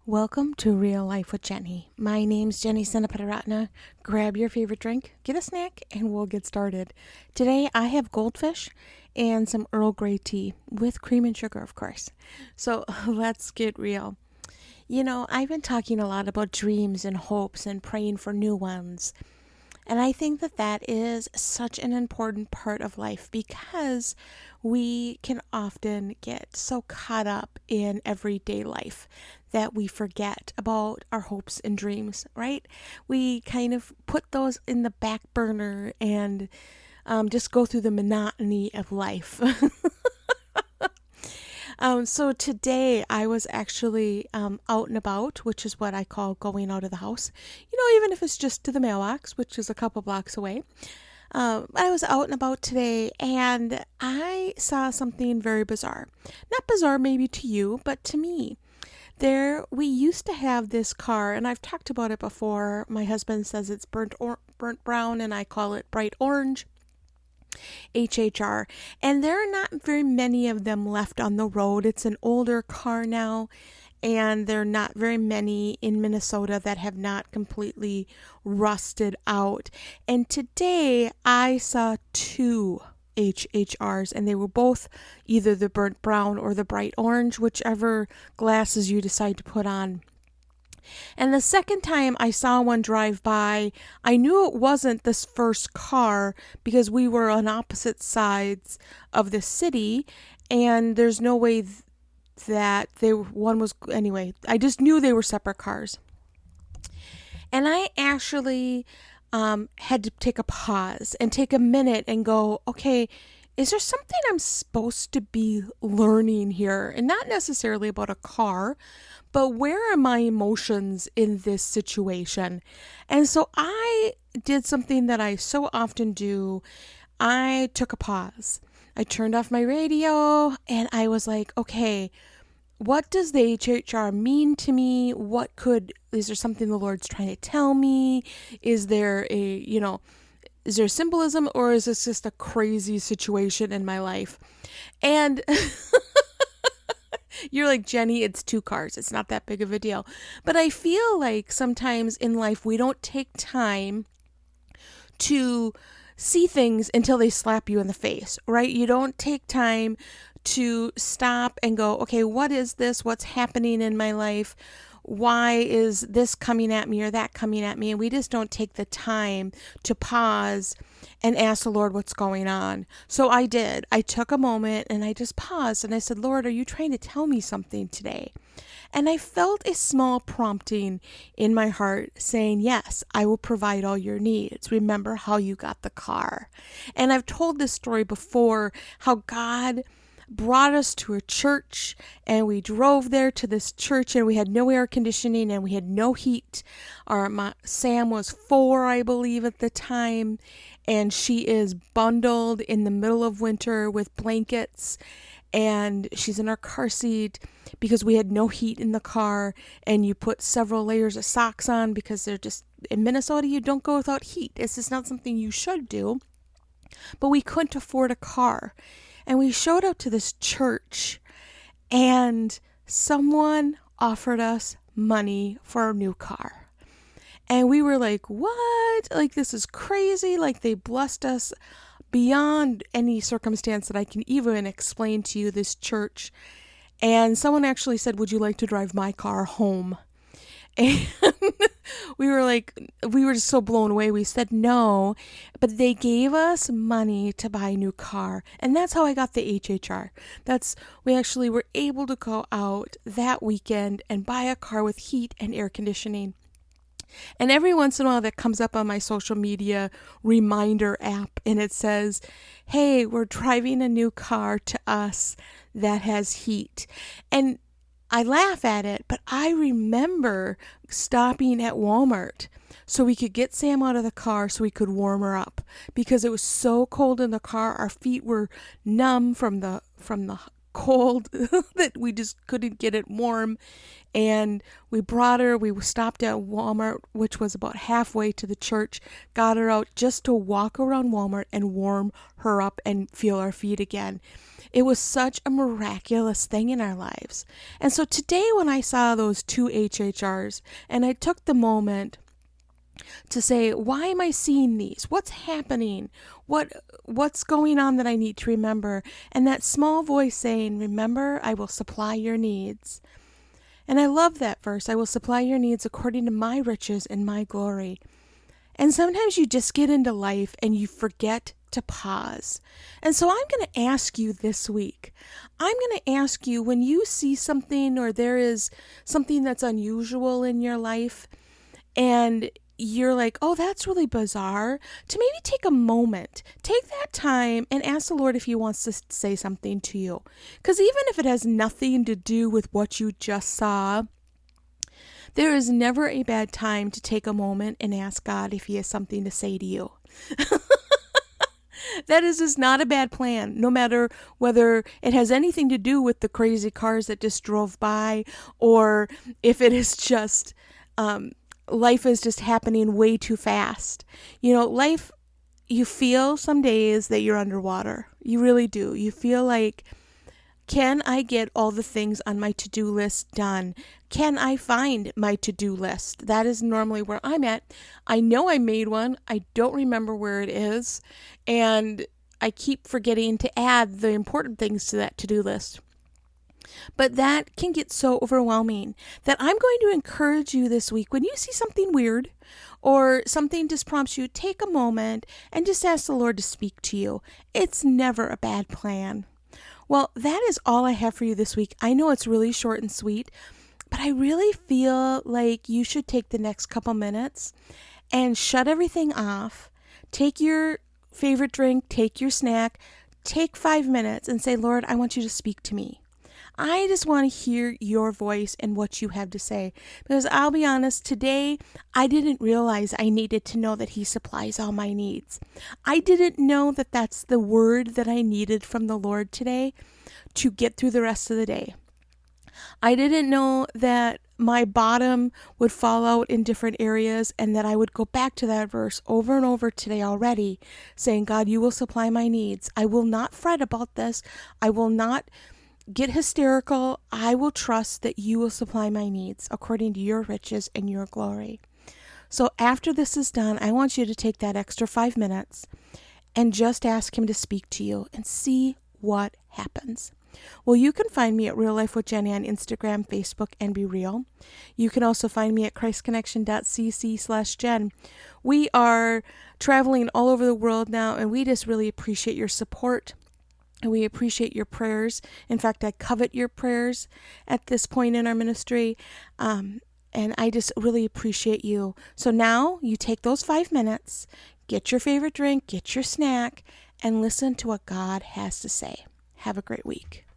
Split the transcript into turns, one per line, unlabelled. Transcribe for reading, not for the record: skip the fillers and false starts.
Welcome to Real Life with Jenny. My name's Jenny Senaparatna. Grab your favorite drink, get a snack, and we'll get started. Today I have goldfish and some Earl Grey tea with cream and sugar, of course. So let's get real. I've been talking a lot about dreams and hopes and praying for new ones. And I think that is such an important part of life because we can often get so caught up in everyday life that we forget about our hopes and dreams, right? We kind of put those in the back burner and just go through the monotony of life. So today I was actually out and about, which is what I call going out of the house. Even if it's just to the mailbox, which is a couple blocks away. I was out and about today and I saw something very bizarre. Not bizarre maybe to you, but to me. We used to have this car, and I've talked about it before. My husband says it's burnt brown, and I call it bright orange. HHR, and there are not very many of them left on the road. It's an older car now, and there are not very many in Minnesota that have not completely rusted out. And today I saw two HHRs, and they were both either the burnt brown or the bright orange, whichever glasses you decide to put on. And the second time I saw one drive by, I knew it wasn't this first car because we were on opposite sides of the city, and there's no way that one was, anyway, I just knew they were separate cars. And I actually had to take a pause and take a minute and go, okay, is there something I'm supposed to be learning here? And not necessarily about a car, but where are my emotions in this situation? And so I did something that I so often do. I took a pause. I turned off my radio and I was like, okay, what does the HHR mean to me? Is there something the Lord's trying to tell me? Is there is there symbolism, or is this just a crazy situation in my life? And you're like, Jenny, it's two cars. It's not that big of a deal. But I feel like sometimes in life we don't take time to see things until they slap you in the face, right? You don't take time to stop and go, okay, what is this? What's happening in my life? Why is this coming at me or that coming at me? And we just don't take the time to pause and ask the Lord what's going on. So I did. I took a moment and I just paused and I said, Lord, are you trying to tell me something today? And I felt a small prompting in my heart saying, yes, I will provide all your needs. Remember how you got the car. And I've told this story before, how God brought us to a church, and we drove there to this church, and we had no air conditioning and we had no heat. Sam was 4, I believe, at the time, and she is bundled in the middle of winter with blankets, and she's in our car seat because we had no heat in the car. And you put several layers of socks on because they're just, in Minnesota, you don't go without heat. It's just not something you should do. But we couldn't afford a car. And we showed up to this church, and someone offered us money for a new car. And we were like, what? Like, this is crazy. Like, they blessed us beyond any circumstance that I can even explain to you, this church. And someone actually said, would you like to drive my car home? And we were just so blown away. We said no, but they gave us money to buy a new car. And that's how I got the HHR. We actually were able to go out that weekend and buy a car with heat and air conditioning. And every once in a while that comes up on my social media reminder app, and it says, hey, we're driving a new car to us that has heat. And I laugh at it, but I remember stopping at Walmart so we could get Sam out of the car so we could warm her up because it was so cold in the car. Our feet were numb from the cold that we just couldn't get it warm. And we brought her, we stopped at Walmart, which was about halfway to the church, got her out just to walk around Walmart and warm her up and feel our feet again. It was such a miraculous thing in our lives. And so today when I saw those 2 HHRs and I took the moment to say, why am I seeing these? What's happening? What's going on that I need to remember? And that small voice saying, remember, I will supply your needs. And I love that verse. I will supply your needs according to my riches and my glory. And sometimes you just get into life and you forget to pause. And so I'm going to ask you this week, I'm going to ask you, when you see something or there is something that's unusual in your life and you're like, oh, that's really bizarre, to maybe take a moment, take that time and ask the Lord if he wants to say something to you. Because even if it has nothing to do with what you just saw, there is never a bad time to take a moment and ask God if he has something to say to you. That is just not a bad plan, no matter whether it has anything to do with the crazy cars that just drove by, or if it is just, life is just happening way too fast. Life, you feel some days that you're underwater. You really do. You feel like, can I get all the things on my to-do list done? Can I find my to-do list? That is normally where I'm at. I know I made one. I don't remember where it is. And I keep forgetting to add the important things to that to-do list. But that can get so overwhelming that I'm going to encourage you this week, when you see something weird or something just prompts you, take a moment and just ask the Lord to speak to you. It's never a bad plan. Well, that is all I have for you this week. I know it's really short and sweet, but I really feel like you should take the next couple minutes and shut everything off. Take your favorite drink, take your snack, take 5 minutes and say, Lord, I want you to speak to me. I just want to hear your voice and what you have to say. Because I'll be honest, today I didn't realize I needed to know that he supplies all my needs. I didn't know that that's the word that I needed from the Lord today to get through the rest of the day. I didn't know that my bottom would fall out in different areas and that I would go back to that verse over and over today already, saying, God, you will supply my needs. I will not fret about this. I will not get hysterical. I will trust that you will supply my needs according to your riches and your glory. So after this is done, I want you to take that extra 5 minutes and just ask him to speak to you and see what happens. Well, you can find me at Real Life with Jenny on Instagram, Facebook, and Be Real. You can also find me at christconnection.cc/Jen. We are traveling all over the world now, and we just really appreciate your support. And we appreciate your prayers. In fact, I covet your prayers at this point in our ministry. And I just really appreciate you. So now you take those 5 minutes, get your favorite drink, get your snack, and listen to what God has to say. Have a great week.